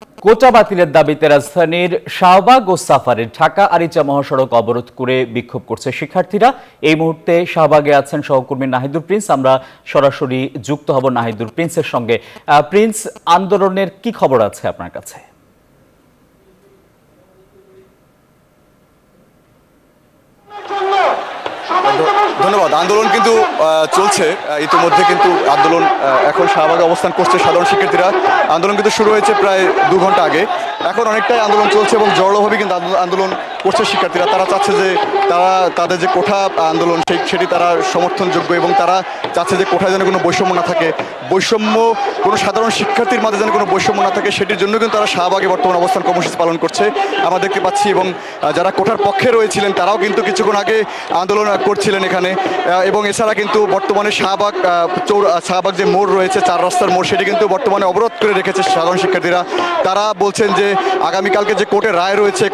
কোটা বাতিলের দাবিতে রাজধানীর শাহবাগ ও সাফারির ঢাকা আরিচা মহাসড়ক অবরোধ করে বিক্ষোভ করছে শিক্ষার্থীরা। এই মুহূর্তে শাহবাগে আছেন সহকর্মী নাহিদুল প্রিন্স। আমরা সরাসরি যুক্ত হব নাহিদুল প্রিন্সের সঙ্গে। প্রিন্স, আন্দোলনের কি খবর আছে আপনার কাছে? ধন্যবাদ। আন্দোলন কিন্তু চলছে ইতিমধ্যে, কিন্তু আন্দোলন এখন শাহবাগে অবস্থান করছে সাধারণ শিক্ষার্থীরা। আন্দোলন কিন্তু শুরু হয়েছে প্রায় 2 ঘন্টা আগে। এখন অনেকটাই আন্দোলন চলছে এবং জড়োভাবে কিন্তু আন্দোলন করছে শিক্ষার্থীরা। তারা চাচ্ছে যে তাদের যে কোঠা আন্দোলন সেটি তারা সমর্থনযোগ্য এবং তারা চাচ্ছে যে কোঠায় যেন কোনো বৈষম্য না থাকে, কোনো সাধারণ শিক্ষার্থীর মাঝে যেন কোনো বৈষম্য না থাকে, সেটির জন্য কিন্তু তারা শাহবাগে বর্তমান অবস্থান কর্মসূচি পালন করছে আমরা দেখতে পাচ্ছি। এবং যারা কোঠার পক্ষে রয়েছিলেন তারাও কিন্তু কিছুক্ষণ আগে আন্দোলন করছিলেন এখানে। এবং এছাড়া কিন্তু বর্তমানে শাহবাগ যে মোড় রয়েছে, 4 রাস্তার মোড়, সেটি কিন্তু বর্তমানে অবরোধ করে রেখেছে সাধারণ শিক্ষার্থীরা। তারা বলছেন যে আগামীকালকে যে কোর্টের রায় রয়েছে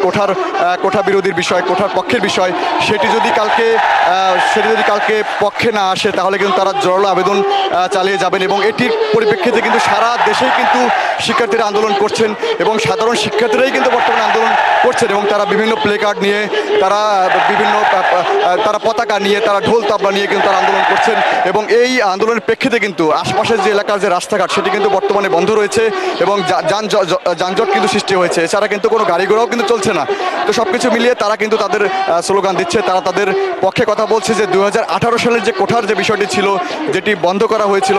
কোঠা বিরোধীর বিষয়, কোঠার পক্ষের বিষয়, সেটি যদি কালকে পক্ষে না আসে তাহলে কিন্তু তারা জোরালো আবেদন চালিয়ে যাবেন। এবং এটির পরিপ্রেক্ষিতে কিন্তু সারা দেশেই কিন্তু শিক্ষার্থীরা আন্দোলন করছেন এবং সাধারণ শিক্ষার্থীরাই কিন্তু বর্তমানে আন্দোলন করছেন। এবং তারা বিভিন্ন প্লে কার্ড নিয়ে, তারা পতাকা নিয়ে, তারা ঢোল তাবলা নিয়ে কিন্তু তারা আন্দোলন করছেন। এবং এই আন্দোলনের প্রেক্ষিতে কিন্তু আশপাশের যে এলাকার যে রাস্তাঘাট সেটি কিন্তু বর্তমানে বন্ধ রয়েছে এবং যানজট কিন্তু সৃষ্টি হয়েছে। এছাড়া কিন্তু কোনো গাড়ি ঘোড়াও কিন্তু চলছে না। তো সবকিছু মিলিয়ে তারা কিন্তু তাদের স্লোগান দিচ্ছে, তারা তাদের পক্ষে কথা বলছে যে 2018 সালের যে কোঠার যে বিষয়টি ছিল, যেটি বন্ধ করা হয়েছিল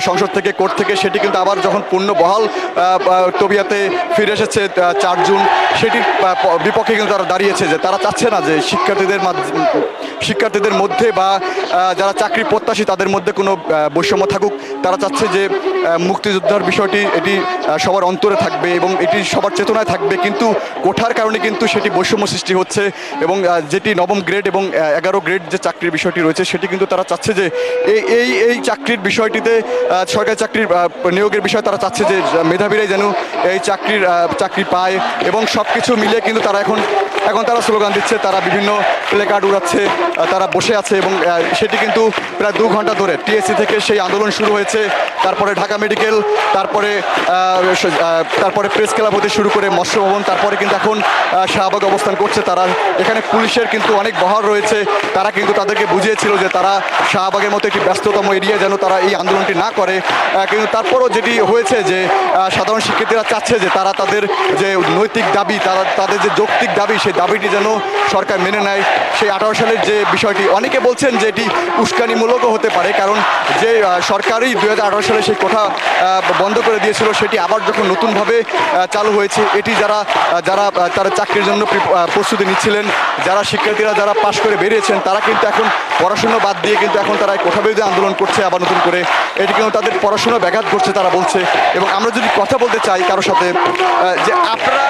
সংসদ থেকে, কোর্ট থেকে, সেটি কিন্তু আবার যখন পূর্ণ বহাল তবিয়াতে ফিরে এসেছে 4 জুন, সেটির বিপক্ষে কিন্তু তারা দাঁড়িয়েছে। যে তারা চাচ্ছে না যে শিক্ষার্থীদের মধ্যে বা যারা চাকরি প্রত্যাশী তাদের মধ্যে কোনো বৈষম্য থাকুক। তারা চাচ্ছে যে মুক্তিযোদ্ধার বিষয়টি এটি সবার অন্তরে থাকবে এবং এটি সবার চেতনায় থাকবে, কিন্তু কোঠার কারণে কিন্তু সেটি বৈষম্য সৃষ্টি হচ্ছে। এবং যেটি 9ম গ্রেড এবং 11 গ্রেড যে চাকরির বিষয়টি রয়েছে, সেটি কিন্তু তারা চাচ্ছে যে এই চাকরির বিষয়টিতে, সরকারি চাকরির নিয়োগের বিষয়ে তারা চাচ্ছে যে মেধাবীরাই যেন এই চাকরি পায়। এবং সব কিছু মিলিয়ে কিন্তু তারা এখন তারা স্লোগান দিচ্ছে, তারা বিভিন্ন প্লে কার্ড উড়াচ্ছে, তারা বসে আছে। এবং সেটি কিন্তু প্রায় 2 ঘন্টা ধরে টিএসসি থেকে সেই আন্দোলন শুরু হয়েছে। তারপরে ঢাকা মেডিকেল, তারপরে প্রেস ক্লাব হতে শুরু করে মৎস্য ভবন, তারপরে কিন্তু এখন শাহবাগ অবস্থান করছে তারা। এখানে পুলিশের কিন্তু অনেক বহর রয়েছে। তারা কিন্তু তাদেরকে বুঝিয়েছিল যে তারা শাহবাগের মতো একটি ব্যস্ততম এরিয়া যেন তারা এই আন্দোলনটি না করে। কিন্তু তারপরও যেটি হয়েছে যে সাধারণ শিক্ষার্থীরা চাচ্ছে যে তারা তাদের যে নৈতিক দাবি, তাদের যে যৌক্তিক দাবি, সেই দাবিটি যেন সরকার মেনে নেয়। সেই 18 সালের যে বিষয়টি, অনেকে বলছেন যে এটি উস্কানিমূলকও হতে পারে, কারণ যে সরকারই 2018 সালে সেই কোঠা বন্ধ করে দিয়েছিল, সেটি আবার যখন নতুনভাবে চালু হয়েছে, এটি তারা চাকরির জন্য প্রস্তুতি নিচ্ছিলেন, যারা শিক্ষার্থীরা যারা পাশ করে বেরিয়েছেন, তারা কিন্তু এখন পড়াশুনো বাদ দিয়ে কিন্তু এখন তারা কোঠা বিরোধী আন্দোলন করছে আবার নতুন করে। এটি কিন্তু তাদের পড়াশোনা ব্যাঘাত করছে তারা বলছে। এবং আমরা যদি কথা বলতে চাই কারোর সাথে, যে আপনারা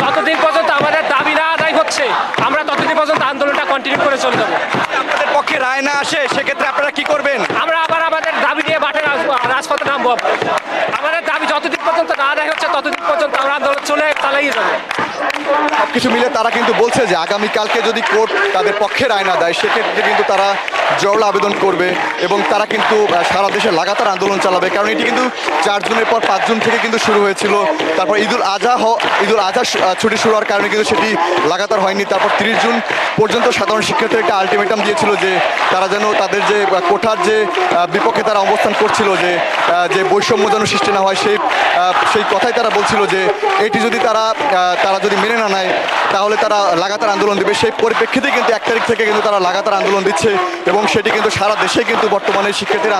যতদিন পর্যন্ত আমাদের দাবি না আদায় হচ্ছে, আমরা ততদিন পর্যন্ত আন্দোলনটা কন্টিনিউ করে চলে যাবো। আপনাদের পক্ষে রায় না আসে, সেক্ষেত্রে আপনারা কি করবেন? আমরা আবার আমাদের দাবি নিয়ে মাঠে রাজপথে নামবো। আমাদের দাবি যতদিন পর্যন্ত না আদায় হচ্ছে ততদিন পর্যন্ত আমরা আন্দোলন চালিয়ে যাবো। সবকিছু মিলে তারা কিন্তু বলছে যে আগামীকালকে যদি কোর্ট তাদের পক্ষে রায় না দেয়, সেক্ষেত্রে কিন্তু তারা জোরালো আবেদন করবে এবং তারা কিন্তু সারা দেশে লাগাতার আন্দোলন চালাবে। কারণ এটি কিন্তু 4 জুনের পর 5 জুন থেকে কিন্তু শুরু হয়েছিল। তারপর ঈদুল আজহা ছুটি শুরু হওয়ার কারণে কিন্তু সেটি লাগাতার হয়নি। তারপর 30 জুন পর্যন্ত সাধারণ শিক্ষার্থীরা একটা আলটিমেটাম দিয়েছিল যে তারা যেন তাদের যে কোঠার যে বিপক্ষে তারা অবস্থান করছিল, যে বৈষম্য যেন সৃষ্টি না হয়, সেই কথাই তারা বলছিল যে এটি যদি তারা যদি মেনে না নেয় তাহলে তারা লাগাতার আন্দোলন দেবে। সেই পরিপ্রেক্ষিতে কিন্তু 1 তারিখ থেকে কিন্তু তারা লাগাতার আন্দোলন দিচ্ছে এবং সেটি কিন্তু সারা দেশে কিন্তু বর্তমানে শিক্ষার্থীর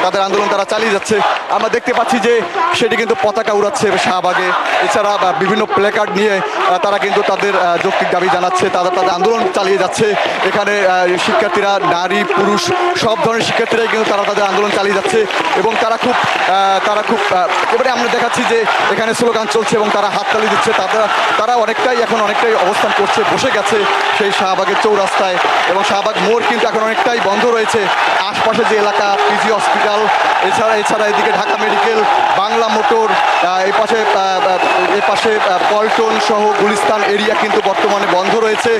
তাদের আন্দোলন তারা চালিয়ে যাচ্ছে। আমরা দেখতে পাচ্ছি যে সেটি কিন্তু পতাকা উড়াচ্ছে শাহবাগে। এছাড়া বিভিন্ন প্লে কার্ড নিয়ে তারা কিন্তু তাদের যৌক্তিক দাবি জানাচ্ছে, তাদের আন্দোলন চালিয়ে যাচ্ছে। এখানে শিক্ষার্থীরা, নারী পুরুষ সব ধরনের শিক্ষার্থীরাই কিন্তু তারা তাদের আন্দোলন চালিয়ে যাচ্ছে এবং তারা খুব এবারে আমরা দেখাচ্ছি যে এখানে স্লোগান চলছে এবং তারা হাততালি দিচ্ছে। তারা অনেকটাই অবস্থান করছে, বসে গেছে সেই শাহবাগের চৌরাস্তায়। এবং শাহবাগ মোড় কিন্তু এখন অনেকটাই বন্ধ রয়েছে। আশপাশে যে এলাকা, পিজি হসপিটাল, এছাড়া এদিকে ঢাকা মেডিকেল, বাংলা মোটর, এই পাশে আশেপাশে পল্টন সহ গুলিস্তান এরিয়া কিন্তু বর্তমানে বন্ধ রয়েছে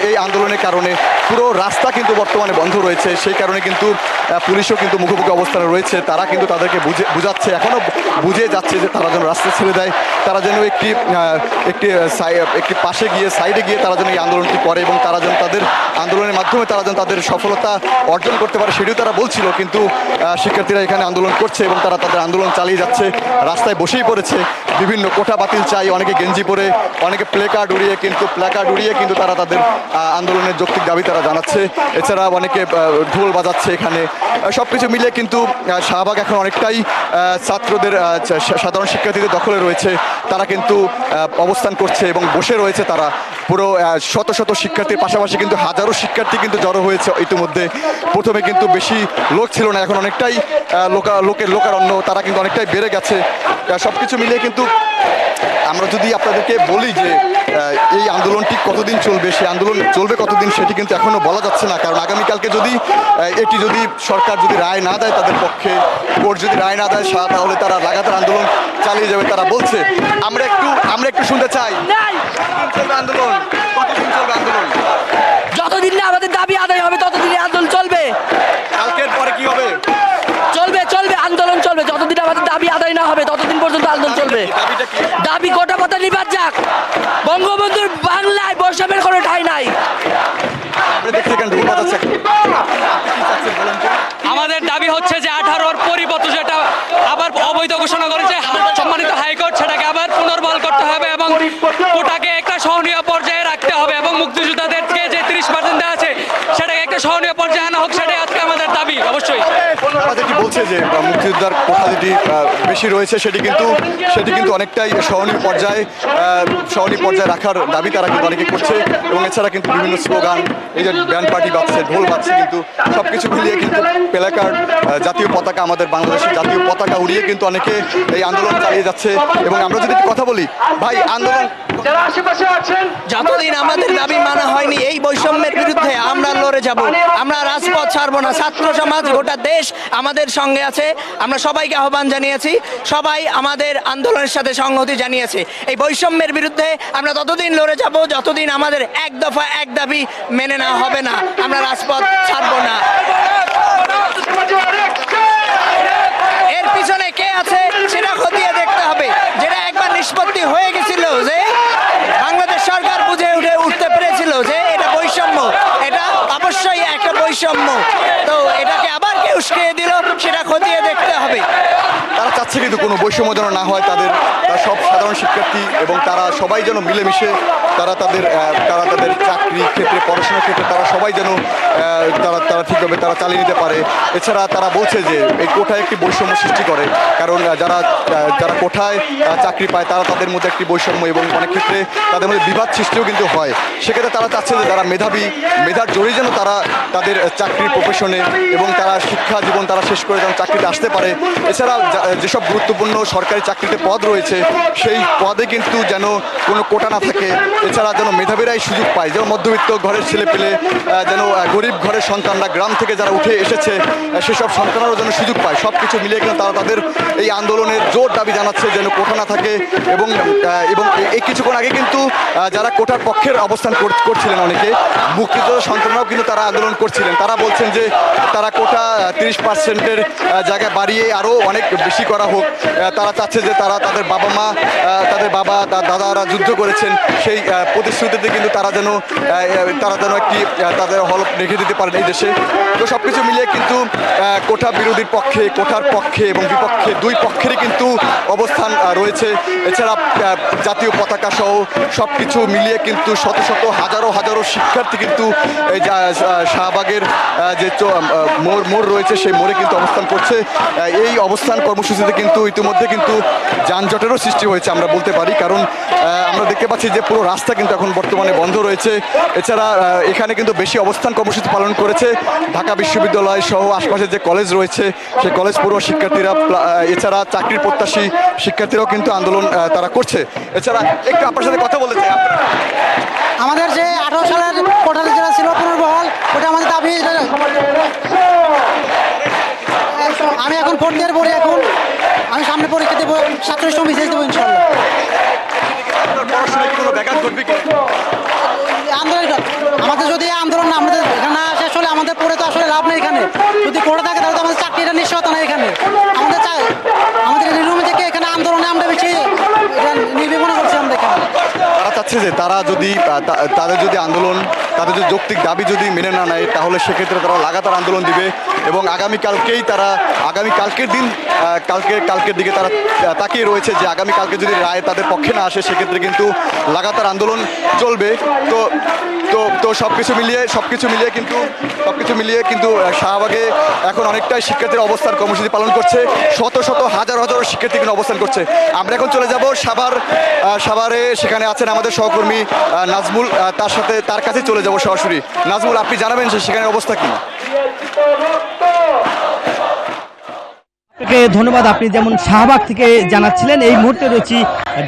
এই আন্দোলনের কারণে। পুরো রাস্তা কিন্তু বর্তমানে বন্ধ রয়েছে, সেই কারণে কিন্তু পুলিশও কিন্তু মুখোমুখি অবস্থানে রয়েছে। তারা কিন্তু তাদেরকে বুঝাচ্ছে, এখনও বুঝিয়ে যাচ্ছে যে তারা যেন রাস্তা ছেড়ে দেয়, তারা যেন একটি পাশে গিয়ে সাইডে গিয়ে তারা যেন এই আন্দোলনটি করে এবং তারা যেন তাদের আন্দোলনের মাধ্যমে তারা যেন তাদের সফলতা অর্জন করতে পারে সেটিও তারা বলছিল। কিন্তু শিক্ষার্থীরা এখানে আন্দোলন করছে এবং তারা তাদের আন্দোলন চালিয়ে যাচ্ছে, রাস্তায় বসেই পড়েছে। বিভিন্ন কোটা বাতিল চাই, অনেকে গেঞ্জি পরে, অনেকে প্লেকার্ড উড়িয়ে কিন্তু তারা তাদের আন্দোলনের যৌক্তিক দাবি তারা জানাচ্ছে। এছাড়া অনেকে ঢোল বাজাচ্ছে এখানে। সব কিছু মিলে কিন্তু শাহবাগ এখন অনেকটাই ছাত্রদের সাধারণ শিক্ষার্থীদের দখলে রয়েছে। তারা কিন্তু অবস্থান করছে এবং বসে রয়েছে তারা। পুরো শত শত শিক্ষার্থীর পাশাপাশি কিন্তু হাজারো শিক্ষার্থী কিন্তু জড়ো হয়েছে ইতিমধ্যে। প্রথমে কিন্তু বেশি লোক ছিল না, এখন অনেকটাই লোকারণ্য, তারা কিন্তু অনেকটাই বেড়ে গেছে। সব কিছু মিলিয়ে কিন্তু আমরা যদি আপনাদেরকে বলি যে এই আন্দোলনটি কতদিন চলবে, সেই আন্দোলন চলবে কতদিন সেটি কিন্তু এখনও বলা যাচ্ছে না। কারণ আগামীকালকে যদি সরকার যদি রায় না দেয় তাদের পক্ষে, কোর্ট যদি রায় না দেয়, তাহলে তারা লাগাতার আন্দোলন চালিয়ে যাবে তারা বলছে। আমরা একটু শুনতে চাই, আন্দোলন কতদিন চলবে? আন্দোলন যতদিন না আমাদের দাবি আদায় হবে ততদিন আন্দোলন চলবে। কালকের পরে কি হবে? চলবে আন্দোলন চলবে, যতদিন আমাদের দাবি আদায় না হবে ততদিন পর্যন্ত আন্দোলন চলবে। দাবি গোটা কথা নিবাদ যাক। বঙ্গবন্ধুর বাংলায় বৈষম্যের কোনো ঠাঁই নাই। আমাদের দাবি হচ্ছে যে 18-র পরিপত্র যেটা আবার অবৈধ ঘোষণা করেছে সম্মানিত হাইকোর্ট, সেটাকে আবার পুনর্বহাল করতে হবে এবং কোটাকে একটা সহনীয় পর্যায়ে রাখতে হবে এবং মুক্তিযোদ্ধাদেরকে যে 30% দেওয়া আছে সেটাকে একটা সহনীয় পর্যায়ে আনা হোক, সেটাই আজকে আমাদের দাবি। অবশ্যই আমাদের কি বলছে যে মুক্তিযোদ্ধার কোটা যেটি বেশি রয়েছে সেটি কিন্তু অনেকটাই সহনীয় পর্যায়ে রাখার দাবি তারা কিন্তু অনেকে করছে। এবং এছাড়া কিন্তু বিভিন্ন স্লোগান, এই যে ব্যান্ড পার্টি বাজছে, ঢোল বাজছে, কিন্তু সবকিছু মিলিয়ে কিন্তু প্ল্যাকার্ড, জাতীয় পতাকা, আমাদের বাংলাদেশের জাতীয় পতাকা উড়িয়ে কিন্তু অনেকে এই আন্দোলন চালিয়ে যাচ্ছে। এবং আমরা যদি কথা বলি ভাই, আন্দোলন যতদিন আমাদের দাবি মানা হয়নি এই বৈষম্যের বিরুদ্ধে আমরা লড়ে যাব। আমরা রাজপথ ছাড়বো না। ছাত্র সমাজ, গোটা দেশ আমাদের সঙ্গে আছে। আমরা সবাইকে আহ্বান জানিয়েছি, সবাই আমাদের আন্দোলনের সাথে সংহতি জানিয়েছে। এই বৈষম্যের বিরুদ্ধে আমরা ততদিন লড়ে যাব যতদিন আমাদের এক দফা এক দাবি মেনে নেওয়া হবে না। আমরা রাজপথ ছাড়বো না। এর পিছনে কে আছে সেটা খতিয়ে দেখতে হবে। যেটা একবার নিষ্পত্তি হয়ে গেছিল যে বাংলাদেশ সরকার বুঝে উঠতে পেরেছিল যে এটা বৈষম্য, এটা অবশ্যই একটা বৈষম্য, তো এটাকে আবার কে উস্কে দিল সেটা খতিয়ে দেখতে হবে। তারা চাচ্ছে কিন্তু কোনো বৈষম্য যেন না হয়, তারা সব সাধারণ শিক্ষার্থী এবং তারা সবাই যেন মিলেমিশে তারা তাদের চাকরি ক্ষেত্রে, পড়াশোনার ক্ষেত্রে তারা সবাই যেন তারা ঠিকভাবে তারা চালিয়ে নিতে পারে। এছাড়া তারা বলছে যে এই কোঠায় একটি বৈষম্য সৃষ্টি করে, কারণ যারা কোঠায় চাকরি পায় তারা তাদের মধ্যে একটি বৈষম্য এবং অনেক ক্ষেত্রে তাদের মধ্যে বিবাদ সৃষ্টিও কিন্তু হয়। সেক্ষেত্রে তারা চাচ্ছে যে যারা মেধার জোরেই যেন তারা তাদের চাকরির প্রফেশনে এবং তারা শিক্ষা জীবন তারা শেষ করে যেন চাকরিতে আসতে পারে। এছাড়া যেসব গুরুত্বপূর্ণ সরকারি চাকরিতে পদ রয়েছে সেই পদে কিন্তু যেন কোনো কোটা না থাকে। এছাড়া যেন মেধাবীরাই সুযোগ পায়, যেন মধ্যবিত্ত ঘরের ছেলে পেলে, যেন গরিব ঘরের সন্তানরা, গ্রাম থেকে যারা উঠে এসেছে সেসব সন্তানরাও যেন সুযোগ পায়। সব কিছু মিলিয়ে কিন্তু তারা তাদের এই আন্দোলনের জোর দাবি জানাচ্ছে যেন কোটা না থাকে। এবং এই কিছুক্ষণ আগে কিন্তু যারা কোটার পক্ষের অবস্থান করছিলেন অনেকে মুক্তিযোদ্ধা সন্তানরাও কিন্তু তারা আন্দোলন করছিলেন। তারা বলছেন যে তারা কোটা 30%-এর জায়গায় বাড়িয়ে আরও অনেক বেশি করা হোক। তারা চাচ্ছে যে তাদের বাবা দাদারা যুদ্ধ করেছেন সেই প্রতিশ্রুতিতে কিন্তু তারা যেন একটি তাদের হলফ রেখে দিতে পারেন এই দেশে। তো সব কিছু মিলিয়ে কিন্তু কোটা বিরোধীর পক্ষে, কোটার পক্ষে এবং বিপক্ষে দুই পক্ষেরই কিন্তু অবস্থান রয়েছে। এছাড়া জাতীয় পতাকা সহ সব কিছু মিলিয়ে কিন্তু শত শত হাজারো শিক্ষার্থী কিন্তু এই শাহবাগের যে মোড় রয়েছে সেই মোড়ে কিন্তু অবস্থান করছে। এই অবস্থান কর্মসূচিতে কিন্তু ইতিমধ্যে কিন্তু যানজটেরও সৃষ্টি হয়েছে আমরা বলতে পারি, কারণ আমরা দেখতে পাচ্ছি যে পুরো রাস্তা কিন্তু এখন বর্তমানে বন্ধ রয়েছে। এছাড়া এখানে কিন্তু বেশি অবস্থান কর্মসূচি পালন করেছে ঢাকা বিশ্ববিদ্যালয় সহ আশপাশের যে কলেজ রয়েছে সেই কলেজ পড়ুয়া শিক্ষার্থীরা, এছাড়া চাকরির প্রত্যাশী শিক্ষার্থীরাও কিন্তু আন্দোলন তারা করছে। এছাড়া একটু আপনার সাথে কথা বলতে চাই, আমাদের যে 18 সালের কোটা যেটা ছিল পুনর্বহাল, ওটা আমাদের দাবি। আমি এখন 4th ইয়ার পড়ি, এখন আমি সামনে পরীক্ষা দেবো, 27 বিশেষ দেবো ইনশাল্লাহ। ঘটবে কি? আন্দোলন আমাদের যদি আন্দোলন না আমাদের এখানে না শেষ হলে আমাদের পড়ে তো আসলে লাভ নেই এখানে। যদি পড়ে থাকে তাহলে তো আমাদের চাকরিটা নিশ্চয়তা নেই এখানে। আমাদের নির্মম থেকে এখানে আন্দোলনে আমরা বেশি নির্বিঘ্ন করছি আমরা এখানে। তারা চাচ্ছে যে তারা যদি তাদের যদি আন্দোলন, তাদের যদি যৌক্তিক দাবি যদি মেনে না নেয় তাহলে সেক্ষেত্রে তারা লাগাতার আন্দোলন দিবে এবং আগামীকালকের দিন কালকের দিকে তারা তাকিয়ে রয়েছে যে আগামীকালকে যদি রায় তাদের পক্ষে না আসে সেক্ষেত্রে কিন্তু লাগাতার আন্দোলন চলবে। তো তো তো সবকিছু মিলিয়ে কিন্তু শাহবাগে এখন অনেকটাই শিক্ষার্থীর অবস্থান কর্মসূচি পালন করছে। শত শত হাজার হাজার শিক্ষার্থী কিন্তু অবস্থান করছে। আমরা এখন চলে যাব সাভারে, সেখানে আছেন আমাদের সহকর্মী নাজমুল, তার কাছে চলে যাব সরাসরি। নাজমুল, আপনি জানাবেন যে সেখানের অবস্থা কি? আপনাকে ধন্যবাদ। আপনি যেমন শাহবাগ থেকে জানাচ্ছিলেন, এই মুহূর্তে রয়েছি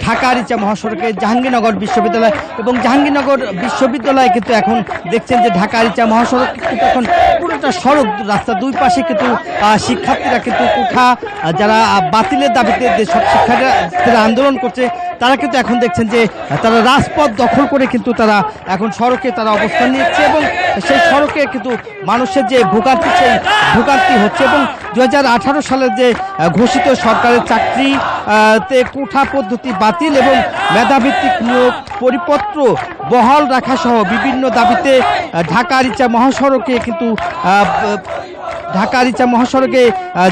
ঢাকা আরিচা মহাসড়কে জাহাঙ্গীরনগর বিশ্ববিদ্যালয়, এবং জাহাঙ্গীরনগর বিশ্ববিদ্যালয় কিন্তু এখন দেখছেন যে ঢাকা আরিচা মহাসড়ক কিন্তু এখন পুরোটা সড়ক, রাস্তা দুই পাশে কিন্তু শিক্ষার্থীরা কিন্তু কোঠা যারা বাতিলের দাবিতে যেসব শিক্ষার্থীরা আন্দোলন করছে তারা কিন্তু এখন দেখছেন যে তারা রাজপথ দখল করে কিন্তু তারা এখন সড়কে তারা অবস্থান নিচ্ছে এবং সেই সড়কে কিন্তু মানুষের যে ভোগান্তি হচ্ছে। এবং 2018 সালের যে ঘোষিত সরকারের চাকরিতে কোঠা পদ্ধতি বাতিল এবং মেধাভিত্তিক নিয়োগ পরিপত্র বহাল রাখা সহ বিভিন্ন দাবিতে ঢাকা আরিচা মহাসড়কে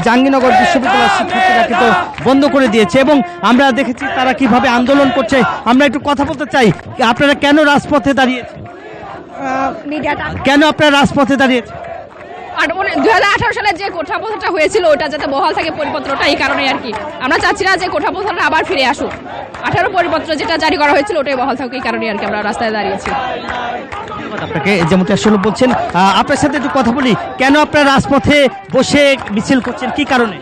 জাহাঙ্গীরনগর বিশ্ববিদ্যালয়ের শিক্ষার্থীরা কিন্তু বন্ধ করে দিয়েছে এবং আমরা দেখেছি তারা কিভাবে আন্দোলন করছে। আমরা একটু কথা বলতে চাই, আপনারা কেন রাজপথে দাঁড়িয়েছেন? কেন আপনারা রাজপথে দাঁড়িয়েছেন? আর 2018 সালের যে কোঠা প্রথাটা হয়েছিল ওটা যাতে বহাল থাকে পরিপত্রটা, এই কারণে আর কি আমরা চাচ্ছি না যে কোঠা প্রথাটা আবার ফিরে আসুক। 18 পরিপত্র যেটা জারি করা হয়েছিল ওটাই বহাল থাকুক, এই কারণে আর কি আমরা রাস্তায় দাঁড়িয়েছি। আপনাকে যেমনটা আসলে বলছেন, আপনার সাথে একটু কথা বলি, কেন আপনারা রাজপথে বসে মিছিল করছেন, কি কারণে?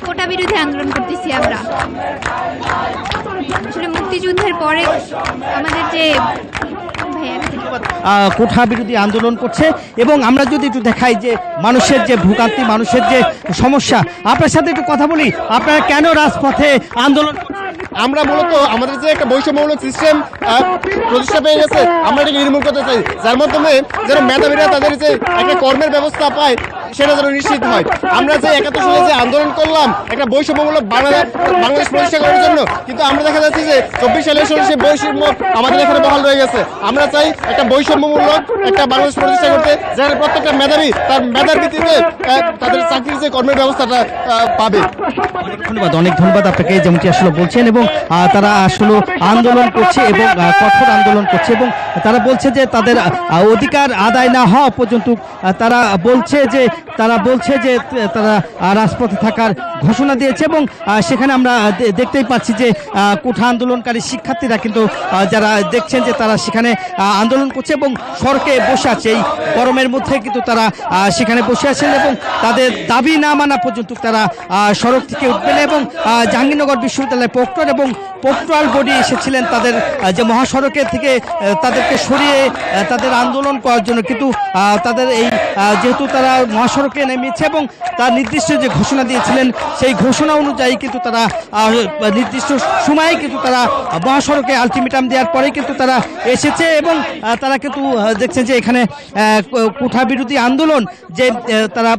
কোটা বিরোধী আন্দোলন করতেছি আমরা। আসলে মুক্তিযুদ্ধের পরে আমাদের যে কোঠা বিরোধী আন্দোলন করছে এবং আমরা যদি একটু দেখাই যে মানুষের যে ভোগান্তি, মানুষের যে সমস্যা, আপনার সাথে একটু কথা বলি, আপনারা কেন রাজপথে আন্দোলন? আমরা মূলত আমাদের যে একটা বৈষম্যমূলক সিস্টেম প্রতিষ্ঠা পেয়ে গেছে, আমরা এটাকে নির্মূল করতে চাই, যার মাধ্যমে যেন মেধাবীরা তাদের যে একটা কর্মের ব্যবস্থা পায় সেটা যেন নিশ্চিত হয়। আমরা যে 71 সালে যে আন্দোলন করলাম একটা বৈষম্যমূলক বাংলাদেশ প্রতিষ্ঠা করার জন্য, কিন্তু আমরা দেখা যাচ্ছে যে 24 সালে সেই বৈষম্য আমাদের এখানে বহাল রয়ে গেছে। আমরা চাই একটা বৈষম্যমূলক একটা বাংলাদেশ প্রতিষ্ঠা করতে, যেখানে প্রত্যেকটা মেধাবী তার মেধার ভিত্তিতে তাদের চাকরির যে কর্মের ব্যবস্থাটা পাবে। অনেক ধন্যবাদ আপনাকে, যেমনটি আসলে বলছেন, এবং তারা আসলে আন্দোলন করছে এবং কঠোর আন্দোলন করছে এবং তারা বলছে যে তাদের অধিকার আদায় না হওয়া পর্যন্ত তারা বলছে যে তারা রাজপথে থাকার ঘোষণা দিয়েছে। এবং সেখানে আমরা দেখতেই পাচ্ছি যে কোঠা আন্দোলনকারী শিক্ষার্থীরা কিন্তু যারা দেখছেন যে তারা সেখানে আন্দোলন করছে এবং সড়কে বসে আছে, এই গরমের মধ্যে কিন্তু তারা সেখানে বসে আছেন এবং তাদের দাবি না মানা পর্যন্ত তারা সড়ক থেকে উঠবেন। এবং জাহাঙ্গীরনগর বিশ্ববিদ্যালয়ের প্রক্টর এবং পোস্টাল বডি এসেছিলেন তাদের যে মহাসড়কের থেকে তাদেরকে সরিয়ে তাদের আন্দোলন করার জন্য, কিন্তু তাদের এই যেহেতু তারা মহাসড়কে নেমেছে এবং তার নির্দিষ্ট যে ঘোষণা দিয়েছিলেন সেই ঘোষণা অনুযায়ী কিন্তু তারা নির্দিষ্ট সময়ে কিন্তু তারা মহাসড়কে আলটিমেটাম দেওয়ার পরে কিন্তু তারা এসেছে এবং তারা কিন্তু দেখছেন যে এখানে কোঠা বিরোধী আন্দোলন যে তারা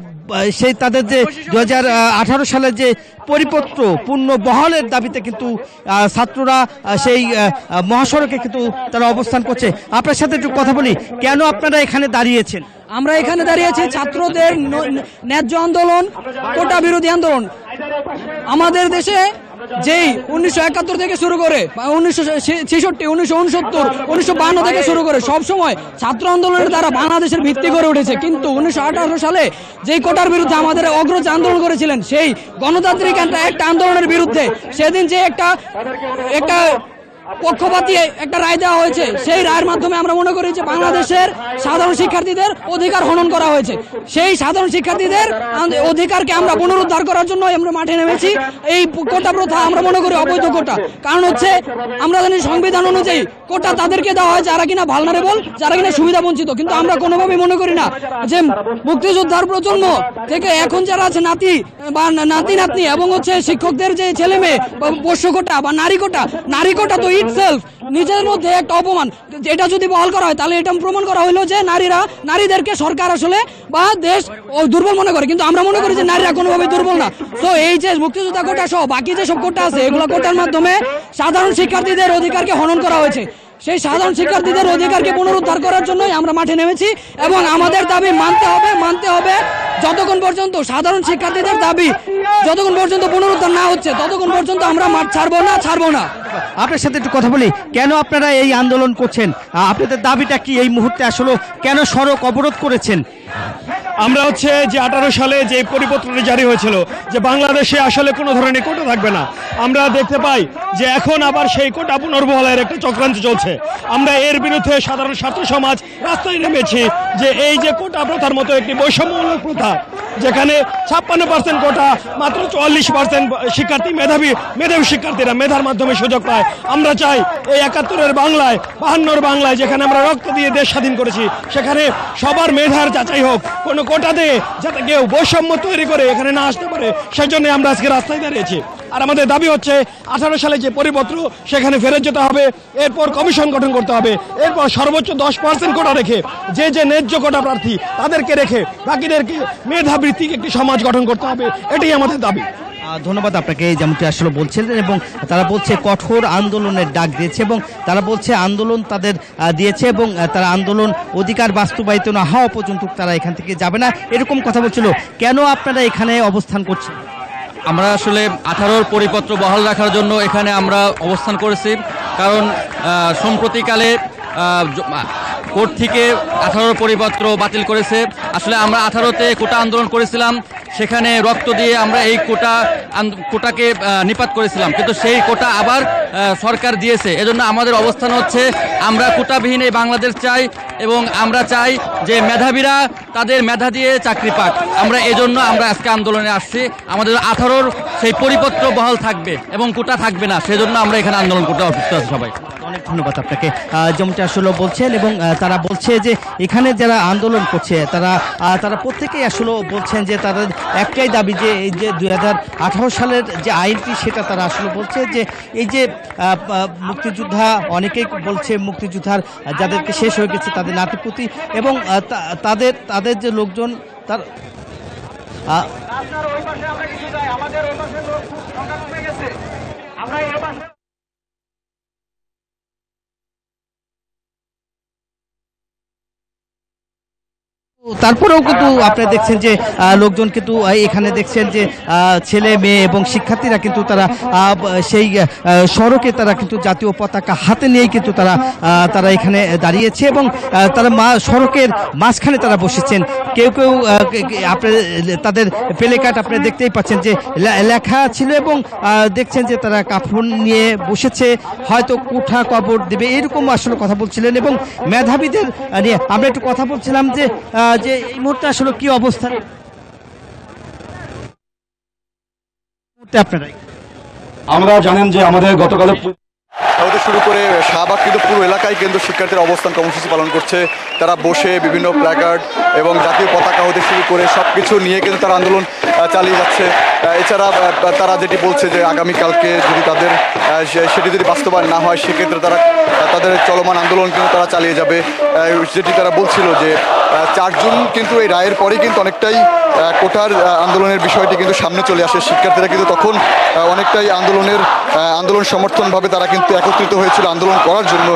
সেই তাদের যে 2018 সালের যে পরিপত্র পূর্ণ বহালের দাবিতে কিন্তু ছাত্ররা সেই মহাসড়কে কিন্তু তারা অবস্থান করছে। আপনার সাথে একটু কথা বলি, কেন আপনারা এখানে দাঁড়িয়েছেন? আমরা এখানে দাঁড়িয়েছি ছাত্রদের ন্যায্য আন্দোলন, কোটা বিরোধী আন্দোলন। আমাদের দেশে যেই 1971 থেকে শুরু করে 1966, 1969, 1952 থেকে শুরু করে সব সময় ছাত্র আন্দোলনের দ্বারা বাংলাদেশের ভিত্তি করে উঠেছে, কিন্তু 1918 সালে যেই কোটার বিরুদ্ধে আমাদের অগ্রজ আন্দোলন করেছিলেন সেই গণতান্ত্রিক একটা আন্দোলনের বিরুদ্ধে সেদিন যে একটা পক্ষপাতী একটা রায় দেওয়া হয়েছে, সেই রায়ের মাধ্যমে আমরা মনে করি যে বাংলাদেশের সাধারণ শিক্ষার্থীদের অধিকার হনন করা হয়েছে। সেই সাধারণ শিক্ষার্থীদের অধিকারকে আমরা পুনরুদ্ধার করার জন্য আমরা মাঠে নেমেছি। এই কোটা প্রথা আমরা মনে করি অবৈধ কোটা, কারণ হচ্ছে আমরা জানি সংবিধান অনুযায়ী কোটা তাদেরকে দেওয়া হয় যারা কিনা ভালনারেবল, যারা কিনা সুবিধা বঞ্চিত, কিন্তু আমরা কোনোভাবেই মনে করি না যে মুক্তিযোদ্ধার প্রজন্ম থেকে এখন যারা আছে নাতি নাতনি এবং হচ্ছে শিক্ষকদের যে ছেলে মেয়ে পোষ্য কোটা বা নারী কোটা তো ইটসেলফ নিজের মধ্যে একটা অপমান। এটা যদি বহাল করা হয় তাহলে এটা প্রমাণ করা হলো যে নারীদেরকে সরকার আসলে বা দেশ দুর্বল মনে করে, কিন্তু আমরা মনে করি যে নারীরা কোনোভাবে দুর্বল না। তো এই যে মুক্তিযোদ্ধা কোটা সহ বাকি যে সব কোটা আছে এগুলো কোটার মাধ্যমে সাধারণ শিক্ষার্থীদের অধিকারকে হনন করা হয়েছে। সেই সাধারণ শিক্ষার্থীদের অধিকারকে পুনরুদ্ধার করার জন্যই আমরা মাঠে নেমেছি এবং আমাদের দাবি মানতে হবে যতক্ষণ পর্যন্ত সাধারণ শিক্ষার্থীদের দাবি যতক্ষণ পর্যন্ত পুনরুদ্ধার না হচ্ছে ততক্ষণ পর্যন্ত আমরা মাঠ ছাড়বো না। আপনার সাথে একটু কথা বলি, কেন আপনারা এই আন্দোলন করছেন? আপনাদের দাবিটা কি এই মুহূর্তে আসলে কেন সড়ক অবরোধ করেছেন? আমরা হচ্ছে যে 18 সালে যে পরিপত্রটি জারি হয়েছিল যে বাংলাদেশে আসলে কোনো ধরনের কোটা থাকবে না, আমরা দেখতে পাই যে এখন আবার সেই কোটা পুনর্বহালের একটা চক্রান্ত চলছে। আমরা এর বিরুদ্ধে সাধারণ ছাত্র সমাজ রাস্তায় নেমেছি যে এই যে কোটা প্রথার মতো একটি বৈষম্যমূলক প্রথা, যেখানে 56% কোটা মাত্র 44% শিক্ষার্থী মেধাবী শিক্ষার্থীরা মেধার মাধ্যমে সুযোগ পায়। আমরা চাই এই 71-এর বাংলায় 52-র বাংলায় যেখানে আমরা রক্ত দিয়ে দেশ স্বাধীন করেছি সেখানে সবার মেধার যাচাই হোক, কোনো কোটা দিয়ে যাতে কেউ বৈষম্য তৈরি করে এখানে না আসতে পারে, সেজন্য আমরা আজকে রাস্তায় দাঁড়িয়েছি। আর আমাদের দাবি হচ্ছে 18 সালে যে পরিপত্র সেখানে ফেরত যেতে হবে, এরপর কমিশন গঠন করতে হবে, এরপর সর্বোচ্চ 10% কোটা রেখে যে ন্যায্য কোটা প্রার্থী তাদেরকে রেখে বাকিদেরকে মেধাবৃত্তিক একটি সমাজ গঠন করতে হবে, এটাই আমাদের দাবি। ধন্যবাদ আপনাকে। যেমনটি আসলে বলছিলেন এবং তারা বলছে কঠোর আন্দোলনের ডাক দিয়েছে এবং তারা বলছে আন্দোলন তাদের দিয়েছে এবং তারা আন্দোলন অধিকার বাস্তবায়িত না হওয়া পর্যন্ত তারা এখান থেকে যাবে না, এরকম কথা বলছিল। কেন আপনারা এখানে অবস্থান করছেন? আমরা আসলে 18-র পরিপত্র বহাল রাখার জন্য এখানে আমরা অবস্থান করেছি, কারণ সম্প্রতিকালে কোর্ট থেকে 18-র পরিপত্র বাতিল করেছে। আসলে আমরা 18-তে কোটা আন্দোলন করেছিলাম, সেখানে রক্ত দিয়ে আমরা এই কোটাকে নিপাত করেছিলাম, কিন্তু সেই কোটা আবার সরকার দিয়েছে। এজন্য আমাদের অবস্থান হচ্ছে আমরা কোটাবিহীন এই বাংলাদেশ চাই এবং আমরা চাই যে মেধাবীরা তাদের মেধা দিয়ে চাকরি পাক। আমরা এজন্য আমরা আজকে আন্দোলনে আসছি। আমাদের 18-র সেই পরিপত্র বহাল থাকবে এবং কোটা থাকবে না, সেজন্য আমরা এখানে আন্দোলন করতে অসুস্থ আছি সবাই। অনেক ধন্যবাদ আপনাকে। যেমনটি আসলে বলছেন এবং তারা বলছে যে এখানে যারা আন্দোলন করছে তারা প্রত্যেকেই আসলে বলছেন যে তাদের একটাই দাবি যে এই যে 2018 সালের যে আইনটি সেটা তারা আসলে বলছে যে এই যে মুক্তিযোদ্ধা, অনেকেই বলছে মুক্তিযোদ্ধার যাদেরকে শেষ হয়ে গেছে তাদের নাতিপুতি এবং তাদের যে লোকজন তার তারপরেও কিন্তু আপনারা দেখছেন যে লোকজন কিন্তু এখানে দেখছেন যে ছেলে মেয়ে এবং শিক্ষার্থীরা কিন্তু তারা সেই সড়কে তারা কিন্তু জাতীয় পতাকা হাতে নিয়েই কিন্তু তারা এখানে দাঁড়িয়েছে এবং তারা সড়কের মাঝখানে তারা বসেছেন। কেউ আপনার তাদের প্লেকার্ড আপনারা দেখতেই পাচ্ছেন যে লেখা ছিল এবং দেখছেন যে তারা কাফন নিয়ে বসেছে, হয়তো কোঠা কবর দেবে এরকম আসলে কথা বলছিলেন। এবং মেধাবীদের নিয়ে আমরা একটু কথা বলছিলাম যে এই মুহূর্তে আসলে কি অবস্থা আপনারা? আমরা জানেন যে আমাদের গতকাল শুরু করে শাহবাগ কিন্তু পুরো এলাকায় কিন্তু শিক্ষার্থীরা অবস্থান কর্মসূচি পালন করছে। তারা বসে বিভিন্ন প্ল্যাকার্ড এবং জাতীয় পতাকা হতে শুরু করে সব কিছু নিয়ে কিন্তু তারা আন্দোলন চালিয়ে যাচ্ছে। এছাড়া তারা যেটি বলছে যে আগামীকালকে যদি সেটি যদি বাস্তবায়ন না হয় সেক্ষেত্রে তাদের চলমান আন্দোলন কিন্তু তারা চালিয়ে যাবে। যেটি তারা বলছিল যে 4 জুন কিন্তু এই রায়ের পরেই কিন্তু অনেকটাই কোটার আন্দোলনের বিষয়টি কিন্তু সামনে চলে আসে। শিক্ষার্থীরা কিন্তু তখন অনেকটাই আন্দোলন সমর্থনভাবে তারা কিন্তু একত্রিত হয়েছিল আন্দোলন করার জন্য।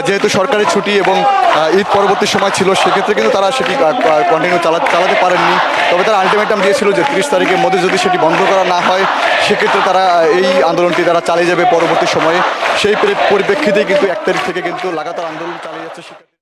যেহেতু সরকারি ছুটি এবং ঈদ পরবর্তী সময় ছিল সেক্ষেত্রে কিন্তু তারা সেটি কন্টিনিউ চালাতে পারেননি। তবে তারা আলটিমেটাম দিয়েছিল যে 30 তারিখের মধ্যে যদি সেটি বন্ধ করা না হয় সেক্ষেত্রে তারা এই আন্দোলনটি তারা চালিয়ে যাবে পরবর্তী সময়ে। সেই পরিপ্রেক্ষিতেই কিন্তু 1 তারিখ থেকে কিন্তু লাগাতার আন্দোলন চালিয়ে যাচ্ছে শিক্ষার্থী।